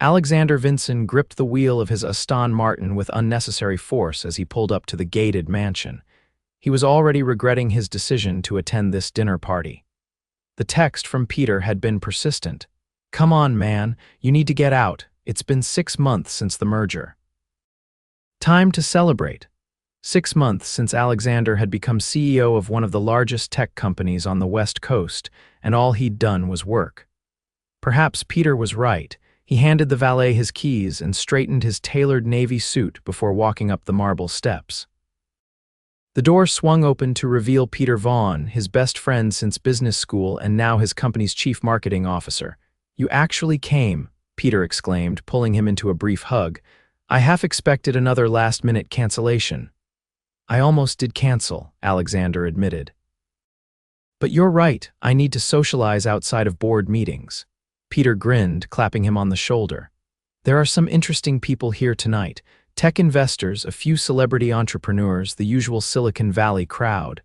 Alexander Vinson gripped the wheel of his Aston Martin with unnecessary force as he pulled up to the gated mansion. He was already regretting his decision to attend this dinner party. The text from Peter had been persistent. "Come on, man, you need to get out. It's been 6 months since the merger." Time to celebrate. 6 months since Alexander had become CEO of one of the largest tech companies on the West Coast, and all he'd done was work. Perhaps Peter was right. He handed the valet his keys and straightened his tailored navy suit before walking up the marble steps. The door swung open to reveal Peter Vaughn, his best friend since business school and now his company's chief marketing officer. "You actually came," Peter exclaimed, pulling him into a brief hug. "I half expected another last-minute cancellation." "I almost did cancel," Alexander admitted. "But you're right, I need to socialize outside of board meetings." Peter grinned, clapping him on the shoulder. "There are some interesting people here tonight. Tech investors, a few celebrity entrepreneurs, the usual Silicon Valley crowd."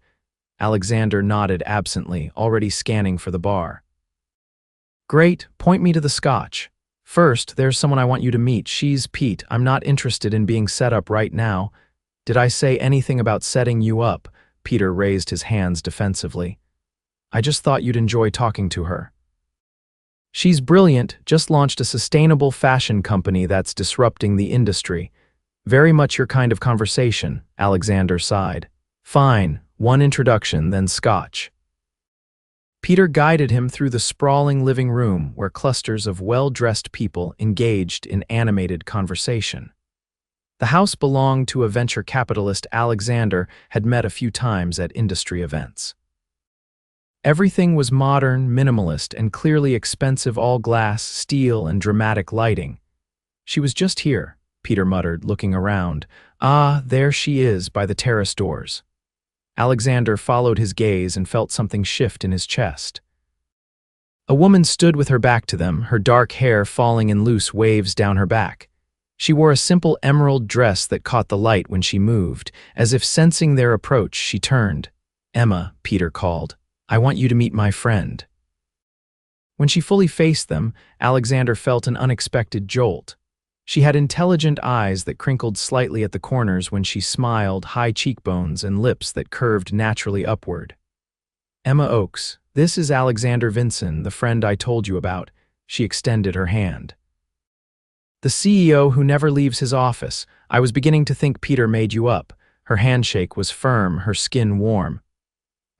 Alexander nodded absently, already scanning for the bar. "Great, point me to the scotch. First, there's someone I want you to meet. She's Pete. I'm not interested in being set up right now." "Did I say anything about setting you up?" Peter raised his hands defensively. "I just thought you'd enjoy talking to her." "She's brilliant, just launched a sustainable fashion company that's disrupting the industry. Very much your kind of conversation," Alexander sighed. "Fine, one introduction, then scotch." Peter guided him through the sprawling living room where clusters of well-dressed people engaged in animated conversation. The house belonged to a venture capitalist Alexander had met a few times at industry events. Everything was modern, minimalist, and clearly expensive all glass, steel, and dramatic lighting. "She was just here," Peter muttered, looking around. "Ah, there she is by the terrace doors." Alexander followed his gaze and felt something shift in his chest. A woman stood with her back to them, her dark hair falling in loose waves down her back. She wore a simple emerald dress that caught the light when she moved. As if sensing their approach, she turned. "Emma," Peter called, "I want you to meet my friend." When she fully faced them, Alexander felt an unexpected jolt. She had intelligent eyes that crinkled slightly at the corners when she smiled, high cheekbones and lips that curved naturally upward. "Emma Oakes, this is Alexander Vinson, the friend I told you about." She extended her hand. "The CEO who never leaves his office. I was beginning to think Peter made you up." Her handshake was firm, her skin warm.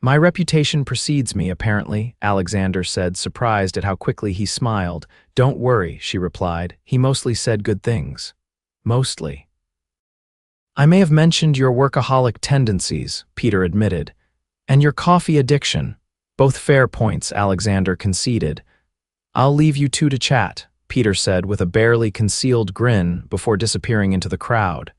"My reputation precedes me, apparently," Alexander said, surprised at how quickly he smiled. "Don't worry," she replied. "He mostly said good things." "Mostly." "I may have mentioned your workaholic tendencies," Peter admitted. "And your coffee addiction." "Both fair points," Alexander conceded. "I'll leave you two to chat," Peter said with a barely concealed grin before disappearing into the crowd.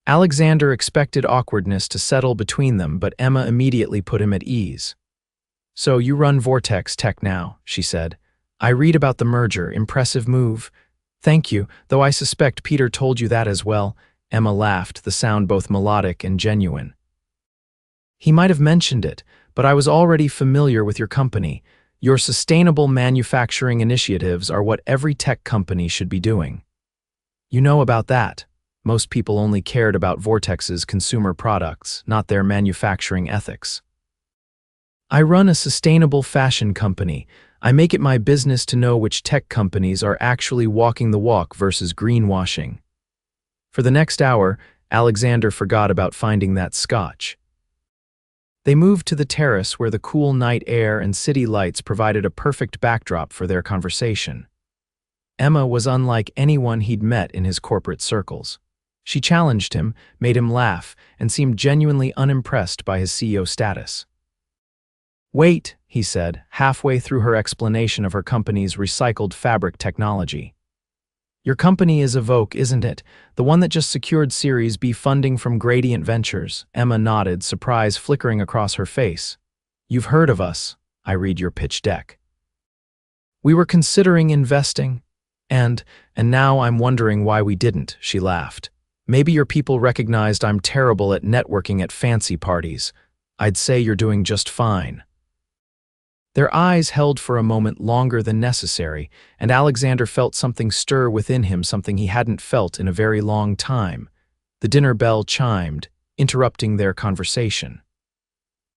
Alexander expected awkwardness to settle between them, but Emma immediately put him at ease. "So you run Vortex Tech now," she said. "I read about the merger. Impressive move." "Thank you, though I suspect Peter told you that as well." Emma laughed, the sound both melodic and genuine. "He might have mentioned it, but I was already familiar with your company. Your sustainable manufacturing initiatives are what every tech company should be doing." "You know about that. Most people only cared about Vortex's consumer products, not their manufacturing ethics." "I run a sustainable fashion company. I make it my business to know which tech companies are actually walking the walk versus greenwashing." For the next hour, Alexander forgot about finding that scotch. They moved to the terrace where the cool night air and city lights provided a perfect backdrop for their conversation. Emma was unlike anyone he'd met in his corporate circles. She challenged him, made him laugh, and seemed genuinely unimpressed by his CEO status. "Wait," he said, halfway through her explanation of her company's recycled fabric technology. "Your company is Evoke, isn't it? The one that just secured Series B funding from Gradient Ventures." Emma nodded, surprise flickering across her face. "You've heard of us. I read your pitch deck." "We were considering investing, and now I'm wondering why we didn't," she laughed. "Maybe your people recognized I'm terrible at networking at fancy parties. I'd say you're doing just fine." Their eyes held for a moment longer than necessary, and Alexander felt something stir within him, something he hadn't felt in a very long time. The dinner bell chimed, interrupting their conversation.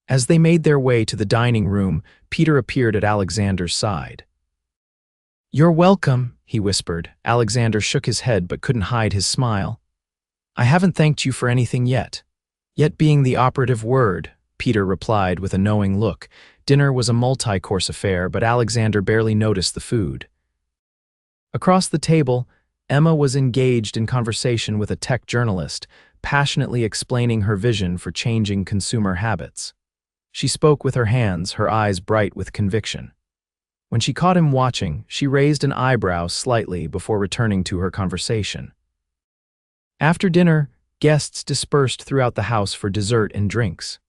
As they made their way to the dining room, Peter appeared at Alexander's side. "You're welcome," he whispered. Alexander shook his head but couldn't hide his smile. "I haven't thanked you for anything yet." "Yet being the operative word," Peter replied with a knowing look. Dinner was a multi-course affair, but Alexander barely noticed the food. Across the table, Emma was engaged in conversation with a tech journalist, passionately explaining her vision for changing consumer habits. She spoke with her hands, her eyes bright with conviction. When she caught him watching, she raised an eyebrow slightly before returning to her conversation. After dinner, guests dispersed throughout the house for dessert and drinks.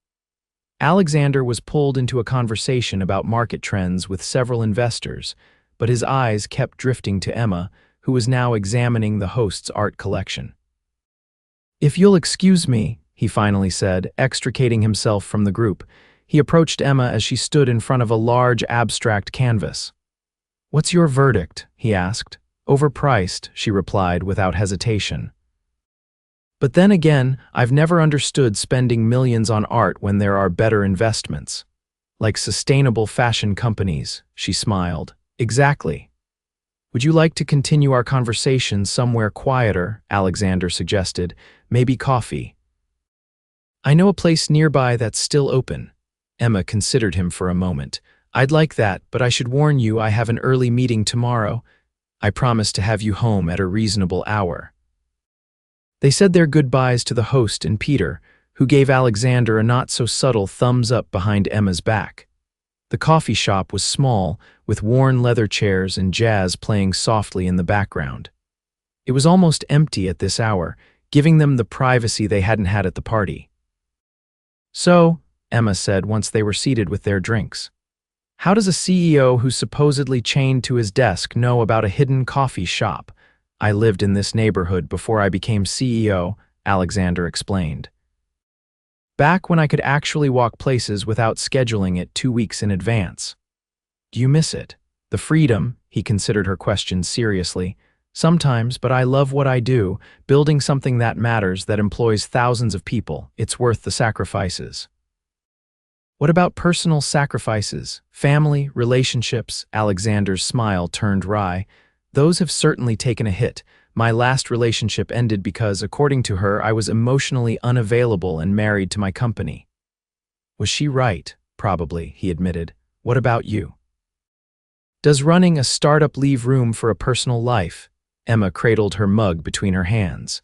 Alexander was pulled into a conversation about market trends with several investors, but his eyes kept drifting to Emma, who was now examining the host's art collection. "If you'll excuse me," he finally said, extricating himself from the group. He approached Emma as she stood in front of a large abstract canvas. "What's your verdict?" he asked. "Overpriced," she replied without hesitation. "But then again, I've never understood spending millions on art when there are better investments. Like sustainable fashion companies," she smiled. "Exactly." "Would you like to continue our conversation somewhere quieter?" Alexander suggested. "Maybe coffee." "I know a place nearby that's still open." Emma considered him for a moment. "I'd like that, but I should warn you I have an early meeting tomorrow. I promise to have you home at a reasonable hour." They said their goodbyes to the host and Peter, who gave Alexander a not-so-subtle thumbs-up behind Emma's back. The coffee shop was small, with worn leather chairs and jazz playing softly in the background. It was almost empty at this hour, giving them the privacy they hadn't had at the party. "So," Emma said once they were seated with their drinks, "how does a CEO who's supposedly chained to his desk know about a hidden coffee shop? I lived in this neighborhood before I became CEO," Alexander explained. "Back when I could actually walk places without scheduling it 2 weeks in advance." "Do you miss it? The freedom?" He considered her question seriously. "Sometimes, but I love what I do, building something that matters, that employs thousands of people. It's worth the sacrifices." "What about personal sacrifices? Family, relationships?" Alexander's smile turned wry. "Those have certainly taken a hit. My last relationship ended because, according to her, I was emotionally unavailable and married to my company." "Was she right?" "Probably," he admitted. "What about you? Does running a startup leave room for a personal life?" Emma cradled her mug between her hands.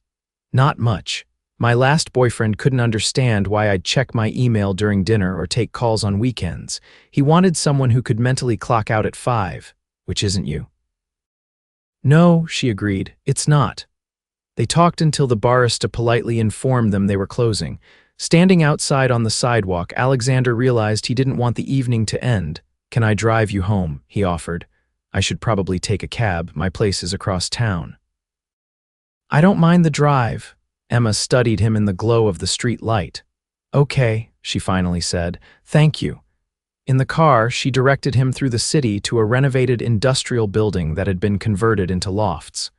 "Not much. My last boyfriend couldn't understand why I'd check my email during dinner or take calls on weekends. He wanted someone who could mentally clock out at 5, which isn't you." "No," she agreed, "it's not." They talked until the barista politely informed them they were closing. Standing outside on the sidewalk, Alexander realized he didn't want the evening to end. "Can I drive you home?" he offered. "I should probably take a cab. My place is across town." "I don't mind the drive." Emma studied him in the glow of the street light. "Okay," she finally said. "Thank you." In the car, she directed him through the city to a renovated industrial building that had been converted into lofts.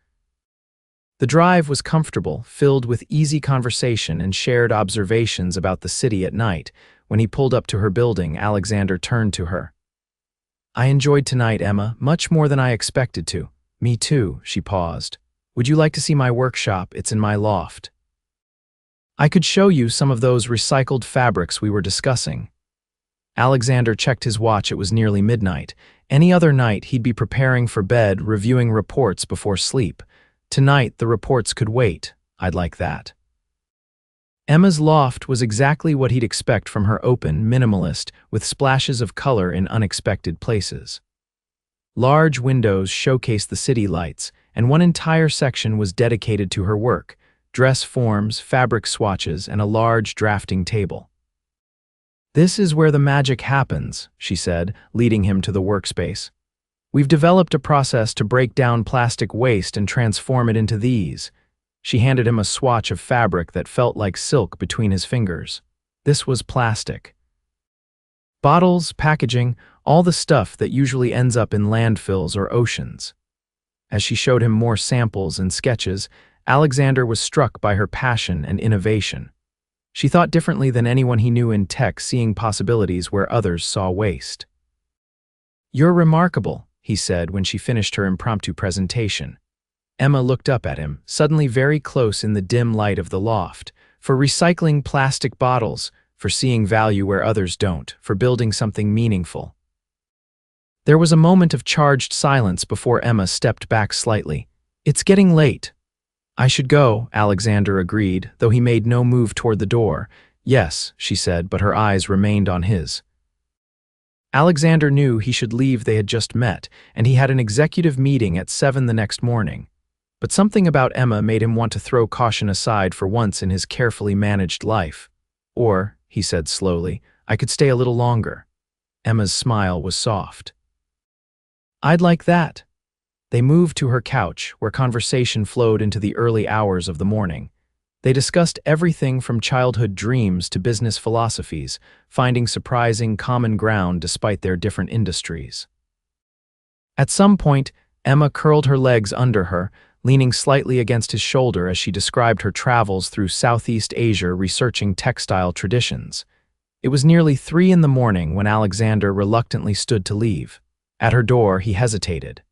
The drive was comfortable, filled with easy conversation and shared observations about the city at night. When he pulled up to her building, Alexander turned to her. "I enjoyed tonight, Emma, much more than I expected to." "Me too," she paused. "Would you like to see my workshop? It's in my loft." "I could show you some of those recycled fabrics we were discussing." Alexander checked his watch. It was nearly midnight. Any other night, he'd be preparing for bed, reviewing reports before sleep. Tonight, the reports could wait. "I'd like that." Emma's loft was exactly what he'd expect from her, open, minimalist, with splashes of color in unexpected places. Large windows showcased the city lights, and one entire section was dedicated to her work: dress forms, fabric swatches, and a large drafting table. "This is where the magic happens," she said, leading him to the workspace. "We've developed a process to break down plastic waste and transform it into these." She handed him a swatch of fabric that felt like silk between his fingers. This was plastic. Bottles, packaging, all the stuff that usually ends up in landfills or oceans. As she showed him more samples and sketches, Alexander was struck by her passion and innovation. She thought differently than anyone he knew in tech, seeing possibilities where others saw waste. "You're remarkable," he said when she finished her impromptu presentation. Emma looked up at him, suddenly very close in the dim light of the loft, for recycling plastic bottles, for seeing value where others don't, for building something meaningful. There was a moment of charged silence before Emma stepped back slightly. "It's getting late." "I should go," Alexander agreed, though he made no move toward the door. "Yes," she said, but her eyes remained on his. Alexander knew he should leave. They had just met, and he had an executive meeting at 7 the next morning. But something about Emma made him want to throw caution aside for once in his carefully managed life. "Or," he said slowly, "I could stay a little longer." Emma's smile was soft. "I'd like that." They moved to her couch, where conversation flowed into the early hours of the morning. They discussed everything from childhood dreams to business philosophies, finding surprising common ground despite their different industries. At some point, Emma curled her legs under her, leaning slightly against his shoulder as she described her travels through Southeast Asia researching textile traditions. It was nearly 3 in the morning when Alexander reluctantly stood to leave. At her door, he hesitated.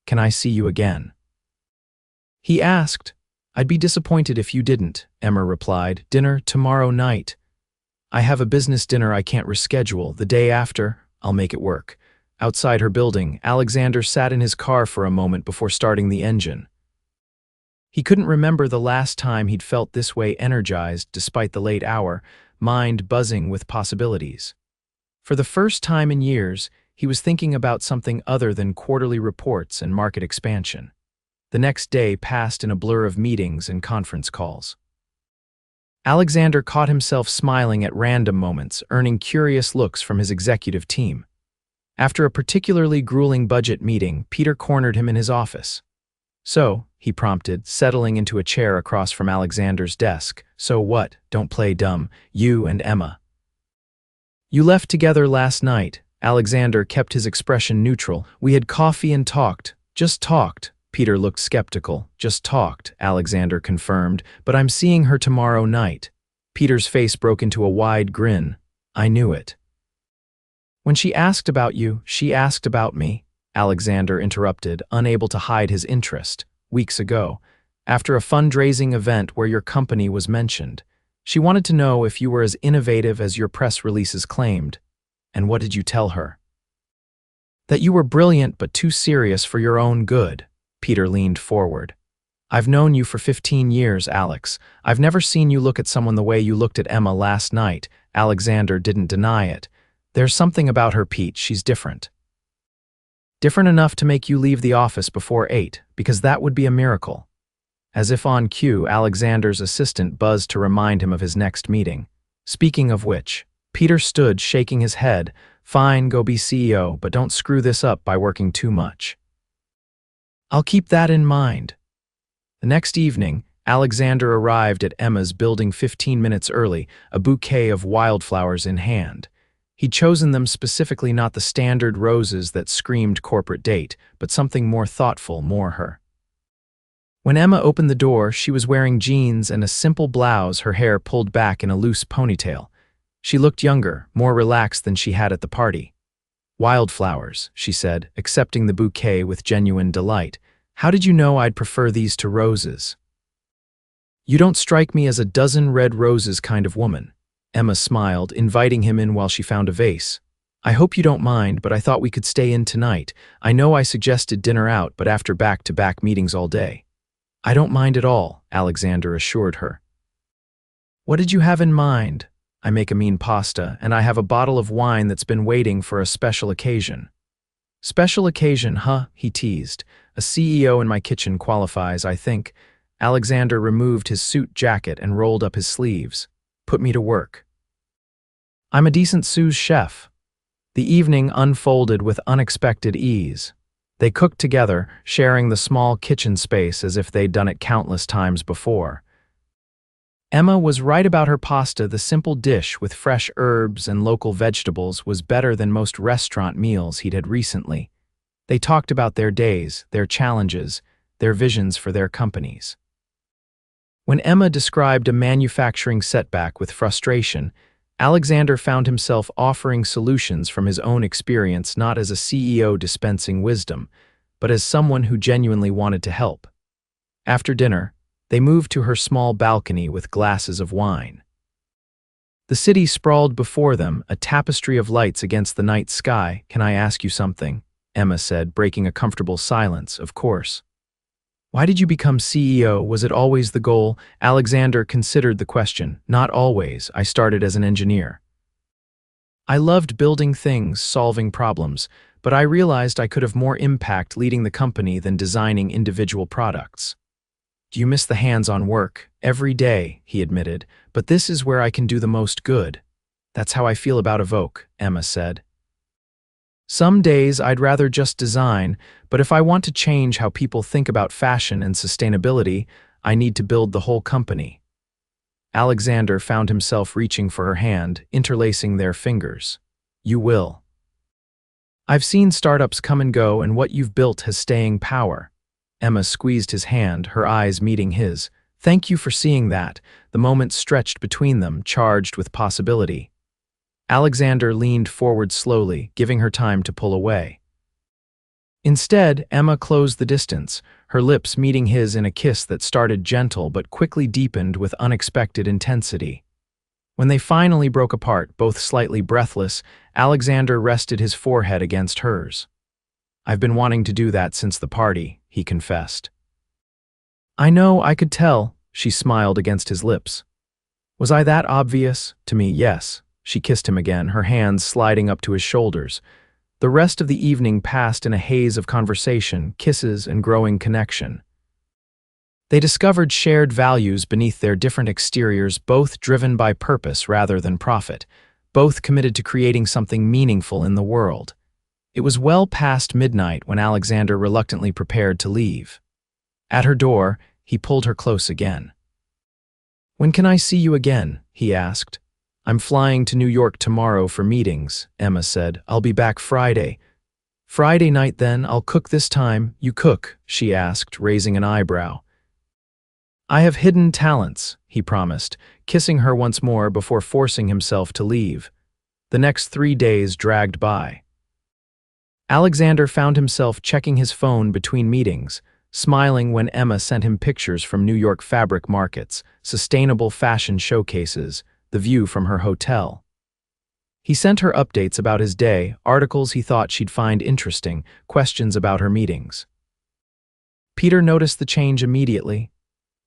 "Can I see you again?" he asked. "I'd be disappointed if you didn't," Emma replied. "Dinner tomorrow night." "I have a business dinner I can't reschedule. The day after, I'll make it work." Outside her building, Alexander sat in his car for a moment before starting the engine. He couldn't remember the last time he'd felt this way energized despite the late hour, mind buzzing with possibilities. For the first time in years, he was thinking about something other than quarterly reports and market expansion. The next day passed in a blur of meetings and conference calls. Alexander caught himself smiling at random moments, earning curious looks from his executive team. After a particularly grueling budget meeting, Peter cornered him in his office. "So," he prompted, settling into a chair across from Alexander's desk. "So what? Don't play dumb. You and Emma. You left together last night." Alexander kept his expression neutral. "We had coffee and talked. Just talked." Peter looked skeptical. "Just talked," Alexander confirmed, "but I'm seeing her tomorrow night." Peter's face broke into a wide grin. "I knew it." "When she asked about you, she asked about me," Alexander interrupted, unable to hide his interest. "Weeks ago, after a fundraising event where your company was mentioned. She wanted to know if you were as innovative as your press releases claimed." "And what did you tell her?" "That you were brilliant but too serious for your own good." Peter leaned forward. "I've known you for 15 years, Alex. I've never seen you look at someone the way you looked at Emma last night." Alexander didn't deny it. "There's something about her, Pete. She's different. Different enough to make you leave the office before 8, because that would be a miracle." As if on cue, Alexander's assistant buzzed to remind him of his next meeting. Speaking of which, Peter stood, shaking his head. "Fine, go be CEO, but don't screw this up by working too much." "I'll keep that in mind." The next evening, Alexander arrived at Emma's building 15 minutes early, a bouquet of wildflowers in hand. He'd chosen them specifically, not the standard roses that screamed corporate date, but something more thoughtful, more her. When Emma opened the door, she was wearing jeans and a simple blouse, her hair pulled back in a loose ponytail. She looked younger, more relaxed than she had at the party. "Wildflowers," she said, accepting the bouquet with genuine delight. "How did you know I'd prefer these to roses?" "You don't strike me as a dozen red roses kind of woman." Emma smiled, inviting him in while she found a vase. "I hope you don't mind, but I thought we could stay in tonight. I know I suggested dinner out, but after back-to-back meetings all day." "I don't mind at all," Alexander assured her. "What did you have in mind?" "I make a mean pasta, and I have a bottle of wine that's been waiting for a special occasion." "Special occasion, huh?" he teased. "A CEO in my kitchen qualifies, I think." Alexander removed his suit jacket and rolled up his sleeves. "Put me to work. I'm a decent sous chef." The evening unfolded with unexpected ease. They cooked together, sharing the small kitchen space as if they'd done it countless times before. Emma was right about her pasta. The simple dish with fresh herbs and local vegetables was better than most restaurant meals he'd had recently. They talked about their days, their challenges, their visions for their companies. When Emma described a manufacturing setback with frustration, Alexander found himself offering solutions from his own experience, not as a CEO dispensing wisdom, but as someone who genuinely wanted to help. After dinner, they moved to her small balcony with glasses of wine. The city sprawled before them, a tapestry of lights against the night sky. "Can I ask you something?" Emma said, breaking a comfortable silence. "Of course." "Why did you become CEO? Was it always the goal?" Alexander considered the question. "Not always. I started as an engineer. I loved building things, solving problems, but I realized I could have more impact leading the company than designing individual products." "Do you miss the hands-on work?" "Every day," he admitted, "but this is where I can do the most good." "That's how I feel about Evoke," Emma said. "Some days I'd rather just design, but if I want to change how people think about fashion and sustainability, I need to build the whole company." Alexander found himself reaching for her hand, interlacing their fingers. "You will. I've seen startups come and go, and what you've built has staying power." Emma squeezed his hand, her eyes meeting his. "Thank you for seeing that." The moment stretched between them, charged with possibility. Alexander leaned forward slowly, giving her time to pull away. Instead, Emma closed the distance, her lips meeting his in a kiss that started gentle but quickly deepened with unexpected intensity. When they finally broke apart, both slightly breathless, Alexander rested his forehead against hers. "I've been wanting to do that since the party," he confessed. "I know, I could tell," she smiled against his lips. "Was I that obvious?" "To me, yes." She kissed him again, her hands sliding up to his shoulders. The rest of the evening passed in a haze of conversation, kisses, and growing connection. They discovered shared values beneath their different exteriors, both driven by purpose rather than profit, both committed to creating something meaningful in the world. It was well past midnight when Alexander reluctantly prepared to leave. At her door, he pulled her close again. "When can I see you again?" he asked. "I'm flying to New York tomorrow for meetings," Emma said. "I'll be back Friday." "Friday night then, I'll cook this time." "You cook?" she asked, raising an eyebrow. "I have hidden talents," he promised, kissing her once more before forcing himself to leave. The next 3 days dragged by. Alexander found himself checking his phone between meetings, smiling when Emma sent him pictures from New York fabric markets, sustainable fashion showcases, the view from her hotel. He sent her updates about his day, articles he thought she'd find interesting, questions about her meetings. Peter noticed the change immediately.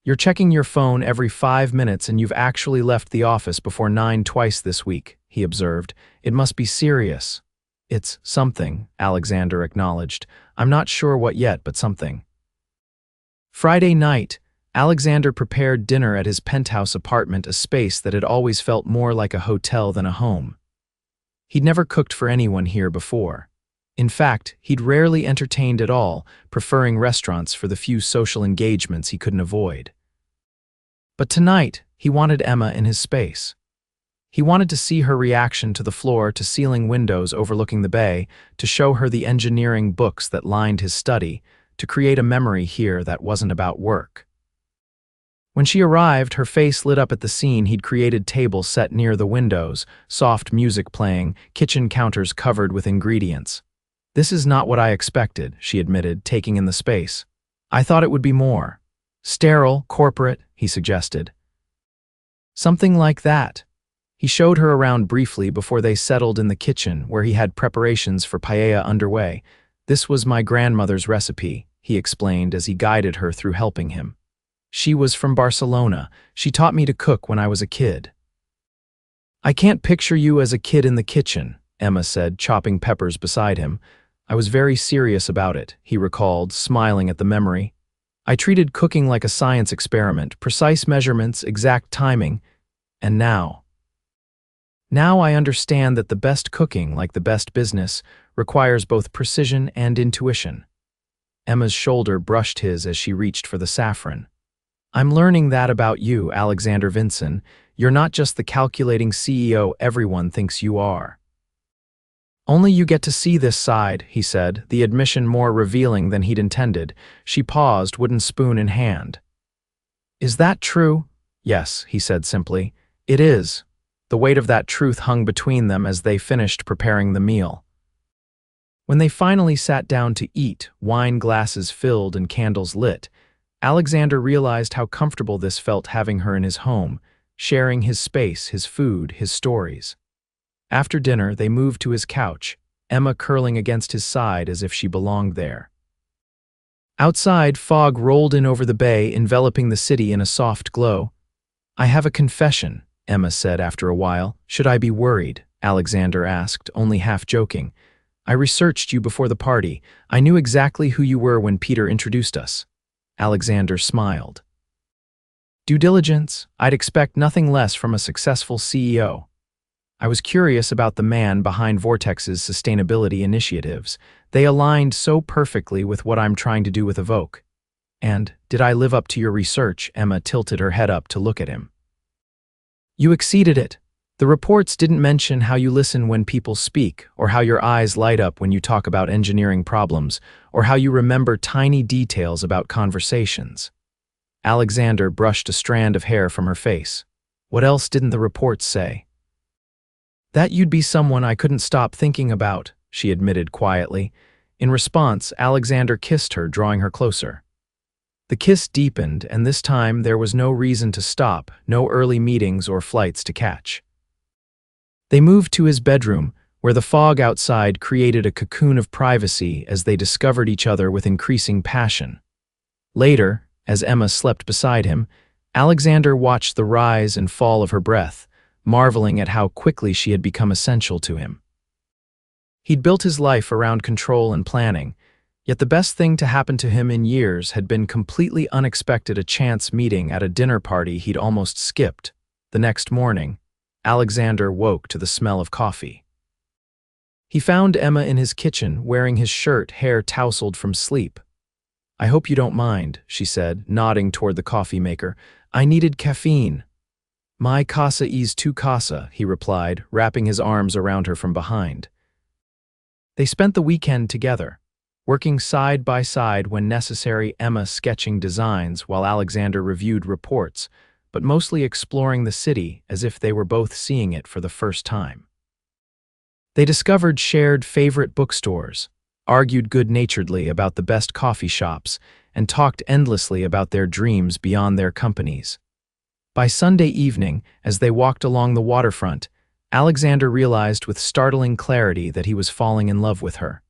"You're checking your phone every 5 minutes and you've actually left the office before 9 twice this week," he observed. "It must be serious." "It's something," Alexander acknowledged. "I'm not sure what yet, but something." Friday night, Alexander prepared dinner at his penthouse apartment, a space that had always felt more like a hotel than a home. He'd never cooked for anyone here before. In fact, he'd rarely entertained at all, preferring restaurants for the few social engagements he couldn't avoid. But tonight, he wanted Emma in his space. He wanted to see her reaction to the floor-to-ceiling windows overlooking the bay, to show her the engineering books that lined his study, to create a memory here that wasn't about work. When she arrived, her face lit up at the scene he'd created. Tables set near the windows, soft music playing, kitchen counters covered with ingredients. "This is not what I expected," she admitted, taking in the space. "I thought it would be more sterile, corporate," he suggested. "Something like that." He showed her around briefly before they settled in the kitchen, where he had preparations for paella underway. "This was my grandmother's recipe," he explained as he guided her through, helping him. "She was from Barcelona. She taught me to cook when I was a kid." "I can't picture you as a kid in the kitchen," Emma said, chopping peppers beside him. "I was very serious about it," he recalled, smiling at the memory. "I treated cooking like a science experiment, precise measurements, exact timing. And now I understand that the best cooking, like the best business, requires both precision and intuition." Emma's shoulder brushed his as she reached for the saffron. I'm learning that about you, Alexander Vinson. You're not just the calculating CEO everyone thinks you are. Only you get to see this side, he said, the admission more revealing than he'd intended. She paused, wooden spoon in hand. Is that true? Yes, he said simply. It is. The weight of that truth hung between them as they finished preparing the meal. When they finally sat down to eat, wine glasses filled and candles lit, Alexander realized how comfortable this felt having her in his home, sharing his space, his food, his stories. After dinner, they moved to his couch, Emma curling against his side as if she belonged there. Outside, fog rolled in over the bay, enveloping the city in a soft glow. I have a confession, Emma said after a while. Should I be worried? Alexander asked, only half joking. I researched you before the party. I knew exactly who you were when Peter introduced us. Alexander smiled. Due diligence? I'd expect nothing less from a successful CEO. I was curious about the man behind Vortex's sustainability initiatives. They aligned so perfectly with what I'm trying to do with Evoke. And, did I live up to your research? Emma tilted her head up to look at him. You exceeded it. The reports didn't mention how you listen when people speak, or how your eyes light up when you talk about engineering problems, or how you remember tiny details about conversations. Alexander brushed a strand of hair from her face. What else didn't the reports say? That you'd be someone I couldn't stop thinking about, she admitted quietly. In response, Alexander kissed her, drawing her closer. The kiss deepened, and this time there was no reason to stop, no early meetings or flights to catch. They moved to his bedroom, where the fog outside created a cocoon of privacy as they discovered each other with increasing passion. Later, as Emma slept beside him, Alexander watched the rise and fall of her breath, marveling at how quickly she had become essential to him. He'd built his life around control and planning, yet the best thing to happen to him in years had been completely unexpected, a chance meeting at a dinner party he'd almost skipped. The next morning, Alexander woke to the smell of coffee. He found Emma in his kitchen, wearing his shirt, hair tousled from sleep. I hope you don't mind, she said, nodding toward the coffee maker. I needed caffeine. My casa is tu casa, he replied, wrapping his arms around her from behind. They spent the weekend together, working side by side when necessary, Emma sketching designs while Alexander reviewed reports, but mostly exploring the city as if they were both seeing it for the first time. They discovered shared favorite bookstores, argued good-naturedly about the best coffee shops, and talked endlessly about their dreams beyond their companies. By Sunday evening, as they walked along the waterfront, Alexander realized with startling clarity that he was falling in love with her.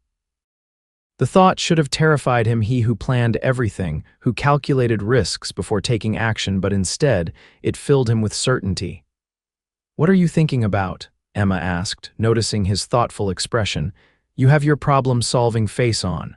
The thought should have terrified him, he who planned everything, who calculated risks before taking action, but instead, it filled him with certainty. What are you thinking about? Emma asked, noticing his thoughtful expression. You have your problem-solving face on.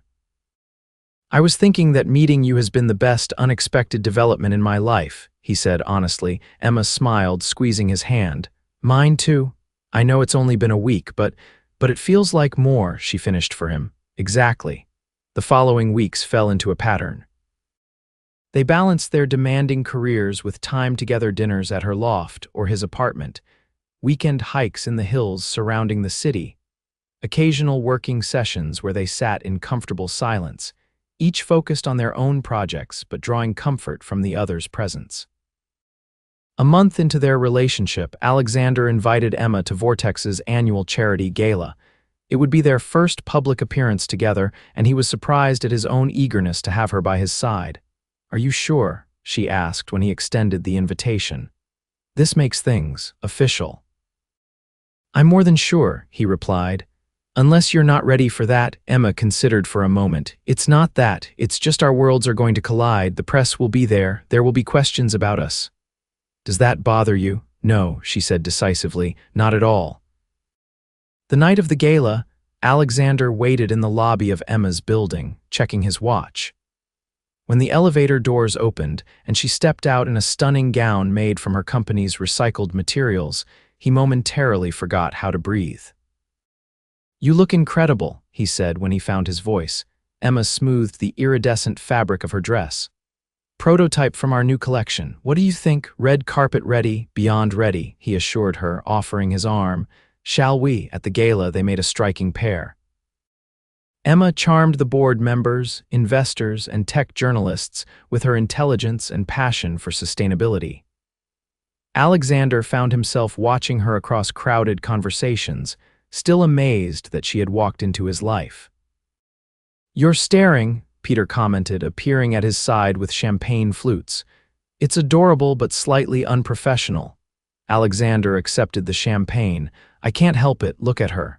I was thinking that meeting you has been the best unexpected development in my life, he said honestly. Emma smiled, squeezing his hand. Mine too. I know it's only been a week, but it feels like more, she finished for him. Exactly. The following weeks fell into a pattern. They balanced their demanding careers with time-together dinners at her loft or his apartment, weekend hikes in the hills surrounding the city, occasional working sessions where they sat in comfortable silence, each focused on their own projects but drawing comfort from the other's presence. A month into their relationship, Alexander invited Emma to Vortex's annual charity gala. It would be their first public appearance together, and he was surprised at his own eagerness to have her by his side. Are you sure? She asked when he extended the invitation. This makes things official. I'm more than sure, he replied. Unless you're not ready for that, Emma considered for a moment. It's not that, it's just our worlds are going to collide, the press will be there will be questions about us. Does that bother you? No, she said decisively, not at all. The night of the gala, Alexander waited in the lobby of Emma's building, checking his watch. When the elevator doors opened and she stepped out in a stunning gown made from her company's recycled materials, he momentarily forgot how to breathe. You look incredible, he said when he found his voice. Emma smoothed the iridescent fabric of her dress. prototype from our new collection. What do you think? Red carpet ready, beyond ready, he assured her, offering his arm. Shall we? At the gala, they made a striking pair. Emma charmed the board members, investors, and tech journalists with her intelligence and passion for sustainability. Alexander found himself watching her across crowded conversations, still amazed that she had walked into his life. "You're staring," Peter commented, appearing at his side with champagne flutes. "It's adorable but slightly unprofessional." Alexander accepted the champagne. "I can't help it, look at her."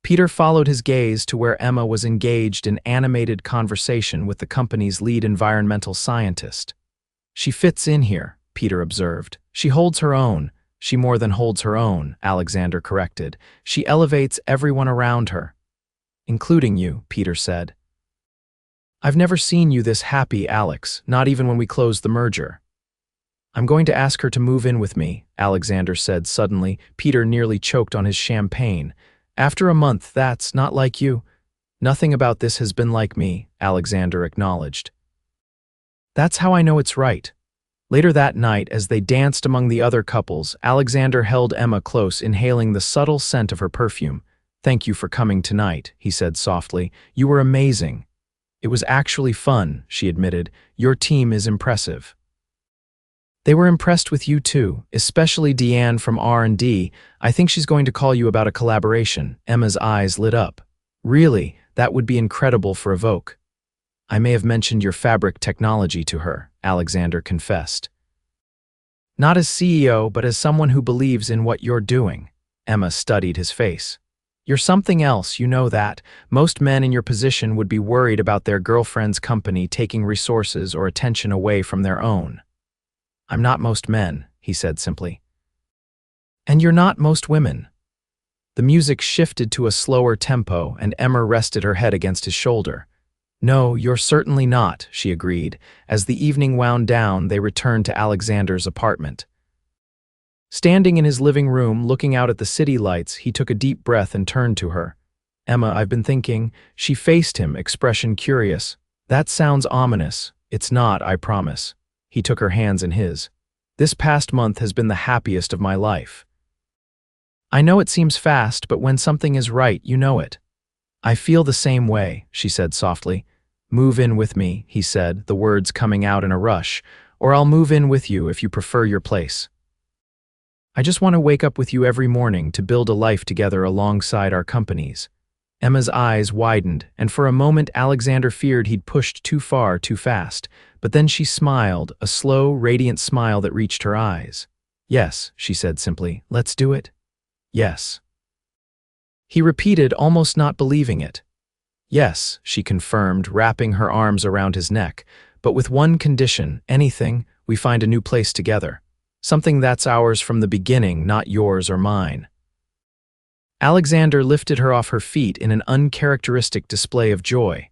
Peter followed his gaze to where Emma was engaged in animated conversation with the company's lead environmental scientist. "She fits in here," Peter observed. "She holds her own." "She more than holds her own," Alexander corrected. "She elevates everyone around her." "Including you," Peter said. "I've never seen you this happy, Alex, not even when we closed the merger." "I'm going to ask her to move in with me," Alexander said suddenly. Peter nearly choked on his champagne. "After a month, that's not like you." "Nothing about this has been like me," Alexander acknowledged. "That's how I know it's right." Later that night, as they danced among the other couples, Alexander held Emma close, inhaling the subtle scent of her perfume. "Thank you for coming tonight," he said softly. "You were amazing." "It was actually fun," she admitted. "Your team is impressive." "They were impressed with you too, especially Deanne from R&D. I think she's going to call you about a collaboration." Emma's eyes lit up. "Really? That would be incredible for Evoke." "I may have mentioned your fabric technology to her," Alexander confessed. "Not as CEO, but as someone who believes in what you're doing." Emma studied his face. "You're something else, you know that. Most men in your position would be worried about their girlfriend's company taking resources or attention away from their own." "I'm not most men," he said simply. "And you're not most women." The music shifted to a slower tempo, and Emma rested her head against his shoulder. "No, you're certainly not," she agreed. As the evening wound down, they returned to Alexander's apartment. Standing in his living room, looking out at the city lights, he took a deep breath and turned to her. "Emma, I've been thinking." She faced him, expression curious. "That sounds ominous." "It's not, I promise." He took her hands in his. "This past month has been the happiest of my life." "I know it seems fast, but when something is right, you know it." "I feel the same way," she said softly. "Move in with me," he said, the words coming out in a rush. "Or I'll move in with you if you prefer your place. I just want to wake up with you every morning to build a life together alongside our companies." Emma's eyes widened, and for a moment Alexander feared he'd pushed too far too fast. But then she smiled, a slow, radiant smile that reached her eyes. "Yes," she said simply. "Let's do it." "Yes." He repeated, almost not believing it. "Yes," she confirmed, wrapping her arms around his neck. "But with one condition, anything, we find a new place together. Something that's ours from the beginning, not yours or mine." Alexander lifted her off her feet in an uncharacteristic display of joy.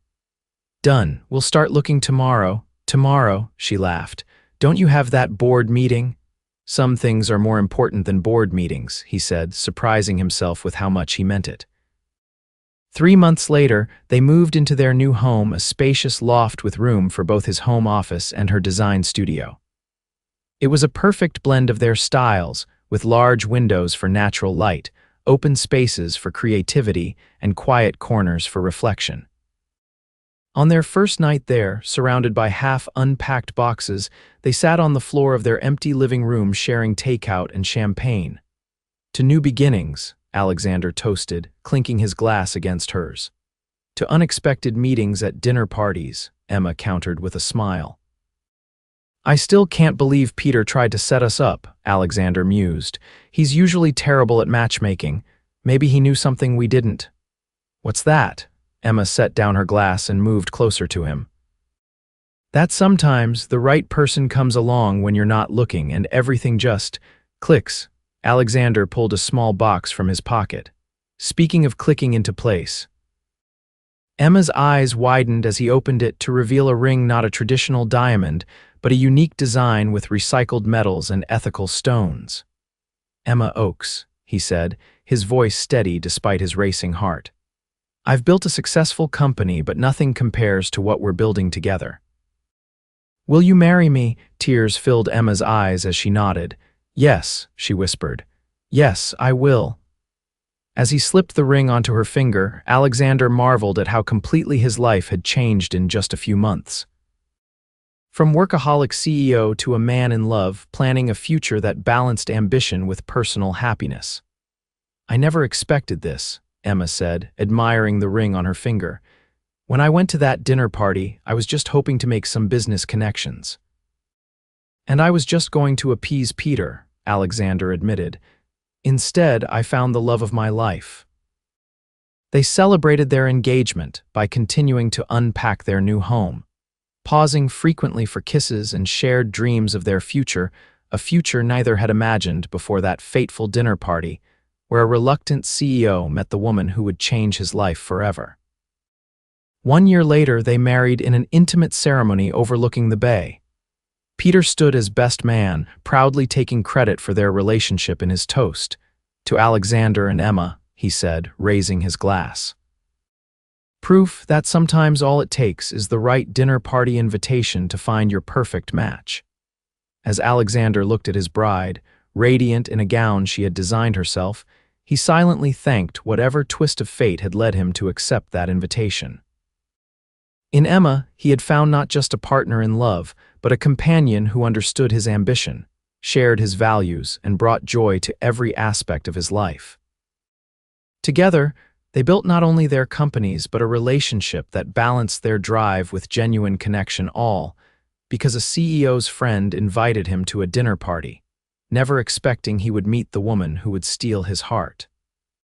"Done. We'll start looking tomorrow." "Tomorrow," she laughed. "Don't you have that board meeting?" "Some things are more important than board meetings," he said, surprising himself with how much he meant it. 3 months later, they moved into their new home, a spacious loft with room for both his home office and her design studio. It was a perfect blend of their styles, with large windows for natural light, open spaces for creativity, and quiet corners for reflection. On their first night there, surrounded by half-unpacked boxes, they sat on the floor of their empty living room sharing takeout and champagne. "To new beginnings," Alexander toasted, clinking his glass against hers. "To unexpected meetings at dinner parties," Emma countered with a smile. "I still can't believe Peter tried to set us up," Alexander mused. "He's usually terrible at matchmaking. Maybe he knew something we didn't." "What's that?" Emma set down her glass and moved closer to him. "That sometimes the right person comes along when you're not looking and everything just clicks." Alexander pulled a small box from his pocket. "Speaking of clicking into place." Emma's eyes widened as he opened it to reveal a ring, not a traditional diamond, but a unique design with recycled metals and ethical stones. "Emma Oakes," he said, his voice steady despite his racing heart. "I've built a successful company, but nothing compares to what we're building together." "Will you marry me?" Tears filled Emma's eyes as she nodded. "Yes," she whispered. "Yes, I will." As he slipped the ring onto her finger, Alexander marveled at how completely his life had changed in just a few months. From workaholic CEO to a man in love, planning a future that balanced ambition with personal happiness. "I never expected this," Emma said, admiring the ring on her finger. "When I went to that dinner party, I was just hoping to make some business connections." "And I was just going to appease Peter," Alexander admitted. "Instead, I found the love of my life." They celebrated their engagement by continuing to unpack their new home, pausing frequently for kisses and shared dreams of their future, a future neither had imagined before that fateful dinner party where a reluctant CEO met the woman who would change his life forever. 1 year later, they married in an intimate ceremony overlooking the bay. Peter stood as best man, proudly taking credit for their relationship in his toast. "To Alexander and Emma," he said, raising his glass. Proof that sometimes all it takes is the right dinner party invitation to find your perfect match. As Alexander looked at his bride, radiant in a gown she had designed herself, he silently thanked whatever twist of fate had led him to accept that invitation. In Emma, he had found not just a partner in love, but a companion who understood his ambition, shared his values, and brought joy to every aspect of his life. Together, they built not only their companies but a relationship that balanced their drive with genuine connection, all because a CEO's friend invited him to a dinner party, never expecting he would meet the woman who would steal his heart.